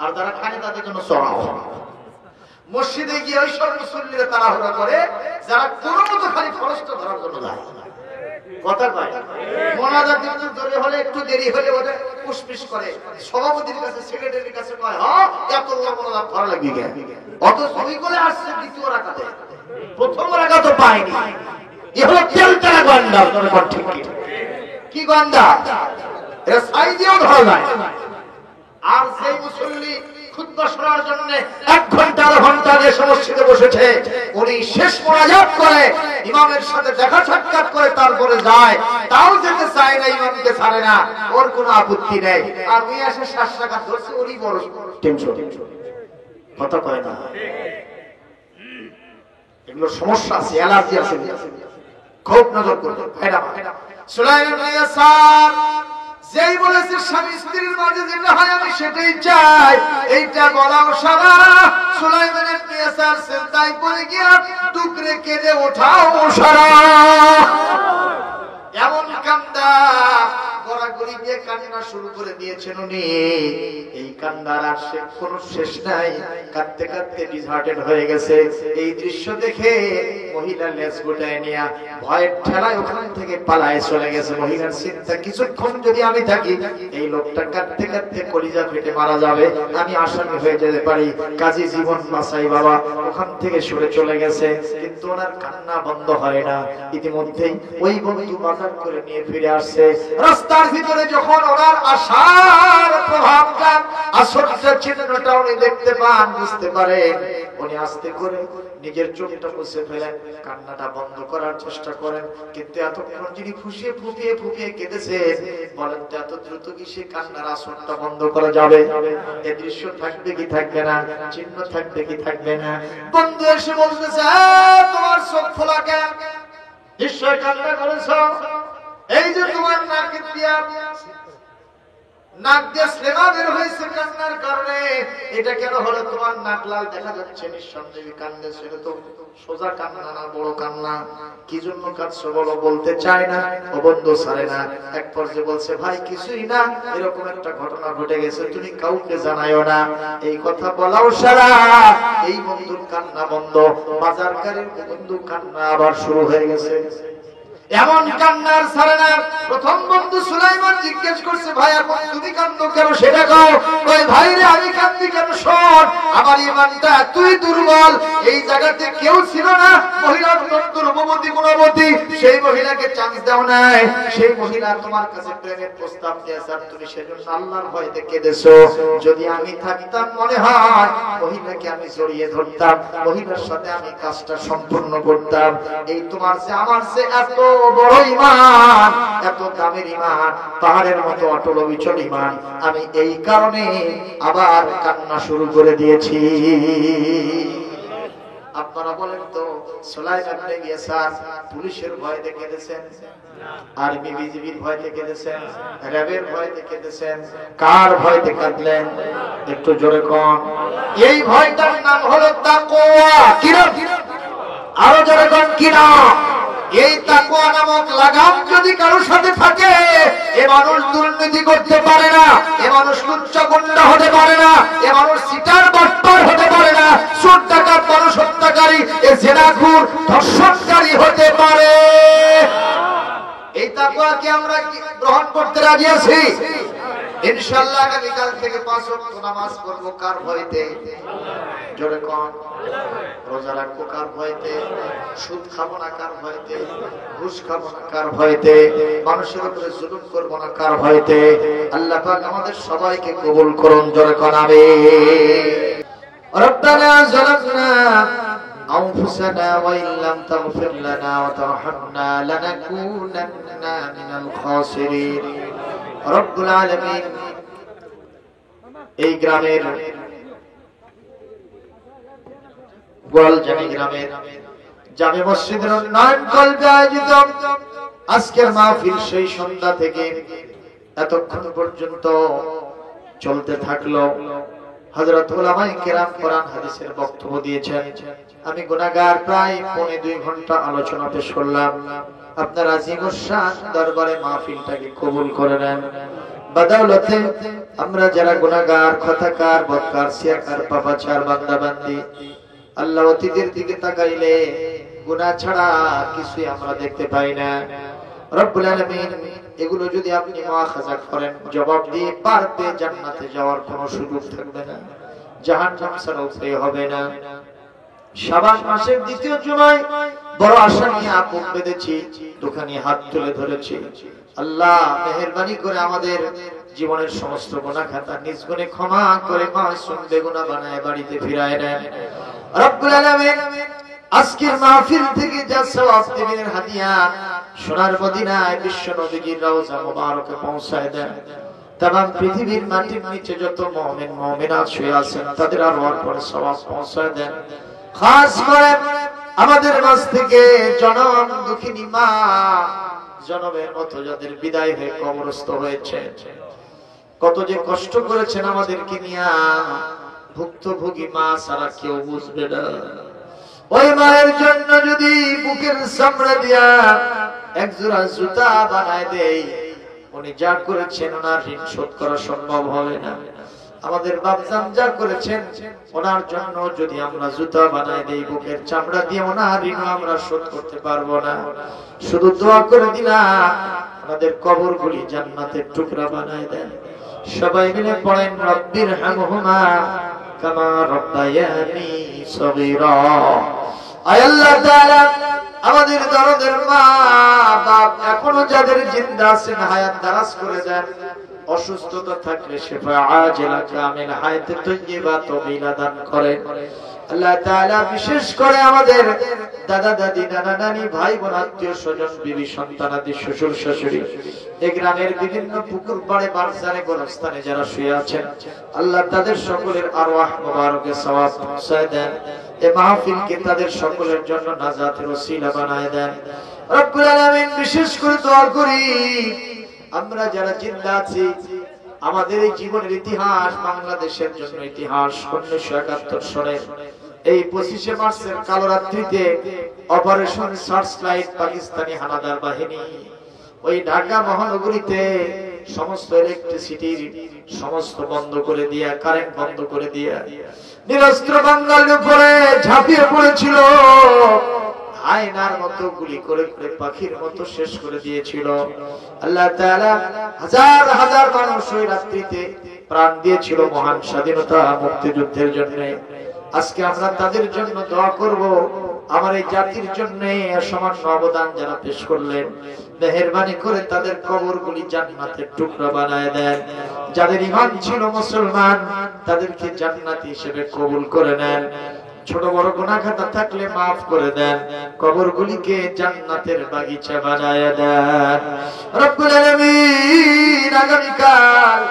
আর যারা খায় তাদের জন্য চড়াও। মসজিদে গিয়ে ওই সব মুসল্লিরা তাড়াহুড়া করে যারা কোনো মতো খালি ফরজটা ধরার জন্য যায়। কথা কয় মোনাজাত দিতে ধরে হলে একটু দেরি হলে ওদের পুষ্পিস করে, সভাপতির কাছে সেক্রেটারির কাছে কয় হ্যাঁ এত বড় মোনাজাত ধরা লাগবে কেন? অত সবই করে আসছে দ্বিতীয় রাকাতে, প্রথম রাকাত তো পায়নি। এ হলো তেলতেলা গন্ডা। ঠিক কি গন্ডা? এরা সাইজেও ধরা যায়। আর সেই মুসল্লি খুতবা শোনার জন্য 1 ঘন্টা 2 ঘন্টা আগে মসজিদে বসেছে, উনি শেষ মোনাজাত করে ইমামের সাথে দেখা সাক্ষাৎ করে তারপরে যায়, তাও যেতে চায় না, ইমামকে ছাড়ে না, ওর কোনো আপত্তি নেই। আর উনি এসে 7 টাকা ধরছে, ওরই বড় টেনশন। কথা কয় না? এগুলো সমস্যা আছে, অ্যালার্জি আছে, খুব নজর করতে। সুলাইমান ইবনে ইয়াসার যেই বলেছে স্বামী স্ত্রীর মাঝে যেটা হয় আমি সেটাই চাই, এইটা বলাও সারা। সুলাইমান ইবনে ইয়াসার সিজদায় পড়ে গিয়া টুকরে কেঁদে ওঠাও সারা। এমন কান্দা গড়াগড়ি দিয়ে কান্না শুরু করে দিয়েছেন উনি। এই কান্নার আর কোনো শেষ নাই, কাঁদতে কাঁদতে ডিসহার্টেড হয়ে গেছে। এই দৃশ্য দেখে মহিলা লেজ গোটায় নিয়ে ভয়ের ঠেলায় ওখান থেকে পালায় চলে গেছে। মহিলার চিন্তা, কিছুক্ষণ যদি আমি থাকি এই লোকটা কাঁদতে কাঁদতে কলিজা ফেটে মারা যাবে, আমি আসামি হয়ে যেতে পারি, কাজী জীবন বাঁচাই বাবা। ওখান থেকে সরে চলে গেছে, কিন্তু ওনার কান্না বন্ধ হয় না। ইতিমধ্যেই ওই বন্ধু বাজার করে নিয়ে ফিরে আসছে। রাস্তার ভিতরে যখন ওনার আশার প্রভাবটা, আসরটা চিহ্নটা উনি দেখতে পান, বুঝতে পারেন, উনি আস্তে করে নিজের চোখটা মুছে ফেলেন, কান্নাটা বন্ধ করার চেষ্টা করেন। কিন্তু এতক্ষণ যিনি ফুঁসিয়ে ফুঁপিয়ে ফুঁপিয়ে কেঁদেছেন, বলেন তো এত দ্রুত কি সে কান্নার আসরটা বন্ধ করা যাবে? এই দৃশ্য থাকবে কি থাকবে না? চিহ্ন থাকবে কি থাকবে না? বন্ধু এসে বলতেছে, তোমার চোখ খোলা কেন? নিশ্চয় কান্না করেছ। এই যে তোমার নাক দিয়ে স্লেমা বের হয়েছে কান্নার কারণে, এটা কেন হলো? তোমার নাক লাল দেখা যাচ্ছে, নিঃসন্দেহে কান্দেছে। তো সোজা কান্না না, বড় কান্না। কি জন্য কাঁদছো বলো? বলতে চায় না, ও বন্ধু ছাড়ে না। এক পর্যায়ে বলছে, ভাই কিছুই না, এরকম একটা ঘটনা ঘটে গেছে, তুমি কাউকে জানাইও না। এই কথা বলাও সারা। এই বন্ধুর কান্না বন্ধ, বাজারকারীর বন্ধু কান্না আবার শুরু হয়ে গেছে। এমন কান্নার ছাড়ে না। প্রথম বন্ধু সুলাইমান জিজ্ঞেস করছে, ভাই এখন তুমি কান্দো কেন সেটা কও। ওই ভাই রে, আমি কান্দি কেন? শোন, আমার ঈমানটা তুই দুর্বল। এই জায়গাতে কেউ ছিল না, মহিলা অত্যন্ত রূপবতী গুণবতী, সেই মহিলাকে চান্স দাও নাই। সেই মহিলা তোমার কাছে প্রেমের প্রস্তাব দিয়েছে, তুমি সেজন্য আল্লাহর ভয়তে কেঁদেছো। যদি আমি থাকতাম মনে হয় মহিলাকে আমি জড়িয়ে ধরতাম, মহিলার সাথে আমি কাজটা সম্পূর্ণ করতাম। এই তোমার যে আমার যে এত বড় ঈমান, এত দামের ঈমান, পাহাড়ের মতো অটল অবিচল ঈমান, আমি এই কারণে আবার কান্না শুরু করে দিয়েছি। আপনারা বলেন তো, সুলাইমান ইবনে ইয়াসার পুলিশের ভয় দেখে কেঁদেছেন, আর্মি বিজিবির ভয় দেখে কেঁদেছেন, র্যাবের ভয় দেখে কেঁদেছেন, কার ভয় দেখে কাঁদলেন? একটু জোরে কোন। এই ভয়টার নাম হলো তাকওয়া। কি নাম? আরো জোরে কোন, কি নাম? এই তাকওয়া নামক লাগাম যদি কারোর সাথে থাকে, এ মানুষ দুর্নীতি করতে পারে না, এ মানুষ লুচ্চাগুন্ডা হতে পারে না, এ মানুষ সিটার বাটপার হতে পারে না, চোর ডাকাত, মানুষ হত্যাকারী, এ জেনাখুর, ধর্ষণকারী হতে পারে। এই তাকওয়া কি আমরা গ্রহণ করতে রাজি আছি? ইনশাআল্লাহ আগামীকাল থেকে 5 ওয়াক্ত নামাজ পড়ব কার ভয়তে? জোরে কোন। রোজা রাখবো কার ভয়তে? সুদ খাবো না কার ভয়তে? ঘুষ খাবো না কার ভয়তে? মানুষের উপরে জুলুম করবো না কার ভয়তে? আল্লাহ পাক আমাদের সবাইকে কবুল করুন। জোরে কোন আমিন। রব্বানা যালামনা أنفسنا وإن لم تغفر لنا وترحمنا لنكونن من الخاسرين رب العالمين। এই গ্রামের গোয়ালজানি গ্রামের জামে মসজিদের উন্নয়ন কল্পে আয়োজিত আজকের মাহফিল সেই সন্ধ্যা থেকে এতক্ষণ পর্যন্ত চলতে থাকলো। হযরত উলামায়ে কেরাম কোরআন হাদিসের বক্তব্য দিয়েছেন। আমি গুনাহগার প্রায় 2.5 ঘন্টা আলোচনা পেশ করলাম। আপনার আজিমুস শান দরবারে মাহফিলটাকে কবুল করে নেন। বদৌলতে আমরা যারা গুনাহগার, খতাকার, বদকার, সিয়াকার, পাপাচার বান্দা বান্দি, আল্লাহ অতীতের দিকে তাকাইলে গুনাহ ছাড়া কিছুই আমরা দেখতে পাই না। রব্বুল আলামিন এগুলো যদি আপনি মুআখাযা করেন, জবাব দিয়ে পারতে জান্নাতে যাওয়ার কোনো সুযোগ থাকবে না, জাহান্নাম ছাড়া উপায় হবে না। শাবান মাসের দ্বিতীয় জুমায় বড় আশা নিয়ে আপন বেঁধেছি, দোকানে হাত তুলে ধরেছি। আল্লাহ মেহেরবানি করে আমাদের জীবনের সমস্ত গুনাহ খাতা নিজ গুণে ক্ষমা করে মাসুম বেগুনাহ বানায় বাড়িতে ফিরায় নেন। রব্বুল আলামিন আজকের মাহফিল থেকে যা সওয়াব দিবেন হাদিয়া সোনার মদিনায় বিশ্ব নবীর রওজা মুবারকে পৌঁছায় দেন। तमाम পৃথিবীর মাটির নিচে যত মুমিন মুমিনাত শুয়ে আছেন তাদের আরওয়ার পরে সওয়াব পৌঁছায় দেন। খাস করে আমাদের মাঝ থেকে জনম দুঃখিনী মা জনমের মতো যাদের বিদায় হয়ে কবরস্থ হয়েছে, কত যে কষ্ট করেছেন আমাদেরকে নিয়া, ভুক্তভোগী মা ছাড়া কেউ বুঝবে না। ওই মায়ের জন্য যদি বুকের চামড়া দিয়া একজোড়া জুতা বানায় দেই, উনি যা করেছেন ওনার ঋণ শোধ করা সম্ভব হবে না। আমাদের বাপজান যা করেছেন ওনার জন্য যদি আমরা জুতা বানায় দেই বুকের চামড়া দিয়ে, ওনার ঋণ আমরা শোধ করতে পারবো না। শুধু দোয়া করে দিলাম ওনাদের কবরগুলি জান্নাতের টুকরা বানায় দেন। সবাই মিলে পড়েন রব্বির হামহুমা কামা রব্বায়ানি সগীরা। আয় আল্লাহ তাআলা আমাদের দরদের মা বাপ এখনো যাদের জিন্দা আছেন হায়াত দারাজ করে দেন। অসুস্থতা থাকলে শিফা আজিলা কামিল হায়াতে তাইয়্যিবা তওয়িলা দান করেন। আল্লাহ তাআলা বিশেষ করে আমাদের দাদা দাদি, নানা নানি, ভাই বোন, আত্মীয় স্বজন, বিবি সন্তানাদি, শ্বশুর শাশুড়ি, এই গ্রামের বিভিন্ন পুকুর পাড়ে বারজানে গোরস্থানে যারা শুয়ে আছেন, আল্লাহ তাদের সকলের আরওয়াহ মুবারকে সওয়াব পৌঁছায় দেন। এই মাহফিলকে তাদের সকলের জন্য নাজাতের ওসিলা বানায় দেন। রব্বুল আলামিন বিশেষ করে দোয়া করি আমরা যারা জিন্দা আছি, আমাদের এই জীবনের ইতিহাস, বাংলাদেশের জন্য ইতিহাস। 1971 সালে এই 25 মার্চের কালো রাত্রিতে অপারেশন সার্চলাইট পাকিস্তানি হানাদার বাহিনী ওই ঢাকা মহানগরীতে সমস্ত ইলেকট্রিসিটির সমস্ত বন্ধ করে দিয়া, কারেন্ট বন্ধ করে দিয়া নিরস্ত্র বাঙালির উপরে ঝাঁপিয়ে পড়েছিল। আয়নার মতো গুলি করে করে পাখির মতো শেষ করে দিয়েছিল। আল্লাহ তাআলা হাজার হাজার মানুষ ওই রাত্রিতে প্রাণ দিয়েছিল মহান স্বাধীনতা মুক্তিযুদ্ধের জন্য। আজকে আমরা তাদের জন্য দোয়া করব। আমার এই জাতির জন্য সামান্য অবদান যারা পেশ করলেন, মেহেরবানি করে তাদের কবরগুলি জান্নাতের টুকরা বানায় দেন। যাদের ঈমান ছিল মুসলমান তাদেরকে জান্নাতি হিসেবে কবুল করে নেন। ছোট বড় গুনাহ খাতা থাকলে maaf করে দেন। কবরগুলিকে জান্নাতের বাগিচা বানায় দেন। রব্বুল আলামিন আগামীকাল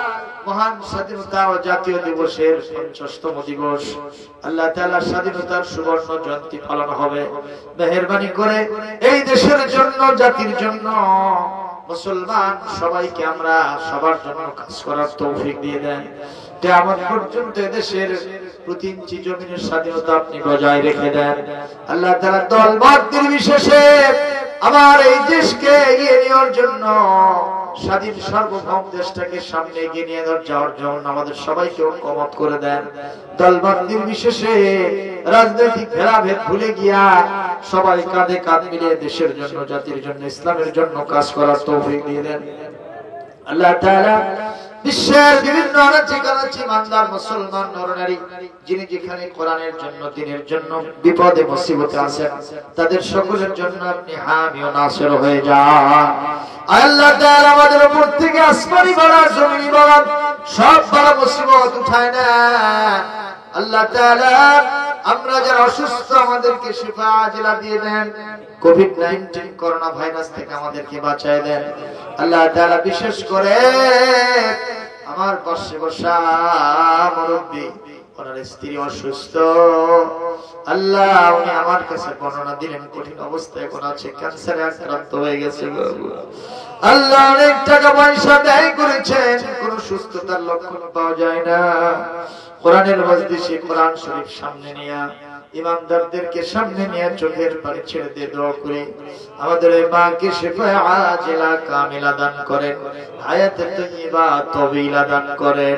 মহান স্বাধীনতা ও জাতীয় দিবসের 50তম দিবস, আল্লাহ তাআলা স্বাধীনতার সুবর্ণ জয়ন্তী পালন হবে। মেহেরবানি করে এই দেশের জন্য, জাতির জন্য, মুসলমান সবাইকে আমরা সবার জন্য কাজ করার তৌফিক দিয়ে দেন। কিয়ামত পর্যন্ত দেশের প্রতি ইঞ্চি জমিনের স্বাধীনতা আপনি বজায় রেখে দেন। আল্লাহ তাআলা দল মত নির্বিশেষে আমার এই দেশকে এগিয়ে নেওয়ার জন্য, স্বাধীন সার্বভৌম দেশটাকে সামনে এগিয়ে নিয়ে যাওয়ার জন্য আমাদের সবাইকে ঐক্যমত করে দেন। দলমত নির্বিশেষে রাজনৈতিক ভেদাভেদ ভুলে গিয়া সবাই কাঁধে কাঁধ মিলিয়ে দেশের জন্য, জাতির জন্য, ইসলামের জন্য কাজ করার তৌফিক দিয়ে দেন। আল্লাহ তাআলা বিশ্বের বিভিন্ন অনাচে ইমানদার মুসলমান নরনারী যিনি যেখানে কোরআনের জন্য, দ্বীনের জন্য বিপদে মুসিবতে আছেন, তাদের সকলের জন্য আপনি হামি ও নাসির হয়ে যান। আল্লাহ তাআলা আমাদের উপর থেকে আসমানি বালা, জমিনি বালা, সব বালা মুসিবত উঠায় না। আল্লাহ তাআলা আমরা যারা অসুস্থ আমাদেরকে শিফা আজিলা দিয়ে দেন। কোভিড-19 করোনা ভাইরাস থেকে আমাদেরকে বাঁচায় দেন। আল্লাহ তাআলা বিশেষ করে আমার পাশে বসা মুরব্বি ওনার স্ত্রী অসুস্থ। আল্লাহ উনি আমার কাছে বর্ণনা দিলেন কঠিন অবস্থায় কোন আছে, ক্যান্সারে আক্রান্ত হয়ে গেছে। আল্লাহ অনেক টাকা পয়সা ব্যয় করেছেন, কোন সুস্থতার লক্ষণ পাওয়া যায় না। কোরআনের মজলিসে কোরআন শরীফ সামনে নিয়ে ইমানদারদেরকে সামনে নিয়ে চোখের পানি ছেড়ে দিয়ে দোয়া করে আমাদের এই মাকে শিফায়ে আজিলা কামিলা দান করেন, হায়াতে তাইয়্যিবা তাওয়িলা দান করেন।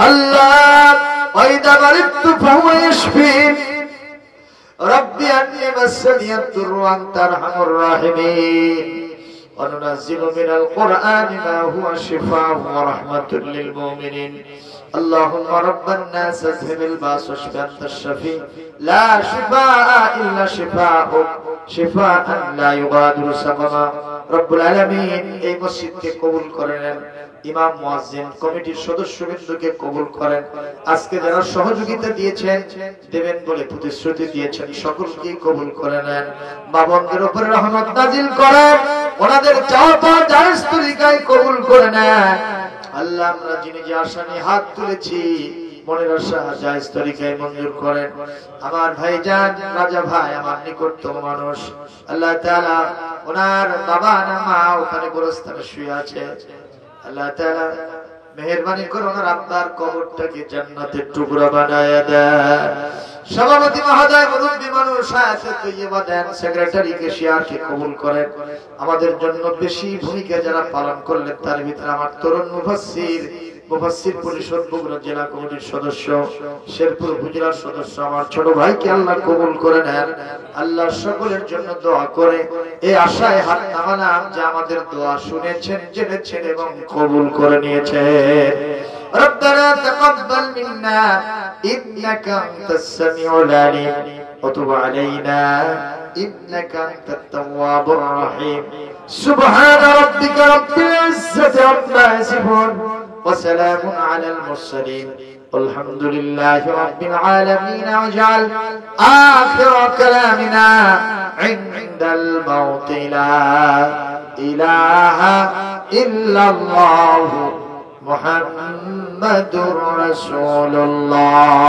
আল্লাহ ওয়াইদা মারিতু ফাহুয়া ইয়াশফিন রব্বি আন্নী মাসানি আদ-দুররু ওয়া আনতা আরহামুর রাহিমিন ওয়া নুনাজ্জিলু মিনাল কুরআনি মা হুয়া শিফাa'un ওয়া রাহমাতুল লিল মুমিনিন। اللهم رب الناس اذهب الباس واشف انت الشفي لا شفاء الا شفاءك شفاء لا يغادر سقما। رب العالمين এই মসজিদকে কবুল করে নেন, ইমাম মুয়াজ্জিন কমিটির সদস্যবৃন্দকে কবুল করেন। আজকে যারা সহযোগিতা দিয়েছেন দেবেন বলে প্রতিশ্রুতি দিয়েছেন সকলকে কবুল করে নেন। বাবনদের উপরে রহমত নাজিল করেন, ওনাদের চাওয়া পাওয়া জায়েজ তরিকায় কবুল করে নেন। আল্লাহ আমরা যিনি যে আশা নিয়ে হাত তুলেছি মনের আশা জায়েজ তরিকায় মঞ্জুর করেন। আমার ভাইজান রাজা ভাই আমার নিকটতম মানুষ, আল্লাহ তাআলা ওনার বাবা না মা ওখানে গোরস্থানে শুয়ে আছে, আল্লাহ তাআলা মেহেরবানি করে ওনার আব্বার কবরটাকে জান্নাতের টুকরা বানায়া দেন। সভাপতি মহোদয় মুরব্বী মানুষ হায়াতে তাইয়্যিবা দেন, সেক্রেটারি কেশিয়ারকে কবুল করেন। আমাদের জন্য বেশি ভূমিকা যারা পালন করলেন তার ভিতরে আমার তরুণ মুফাসসির পরিষদ বগুড়া জেলা কমিটির সদস্য, শেরপুর উপজেলার সদস্য আমার ছোট ভাইকে আল্লাহ কবুল করে নেন। আল্লাহ সকলের জন্য দোয়া করে এই আশায় হাত নামালাম যে আমাদের দোয়া শুনেছেন, জেনেছেন এবং কবুল করে নিয়েছেন। ربنا تقبل منا إنك أنت السميع العليم وتب علينا إنك أنت التواب الرحيم سبحان ربك رب العزة عما يصفون وسلام على المرسلين والحمد لله رب العالمين واجعل آخر كلامنا عند الموت لا إله إلا الله محمد رسول الله।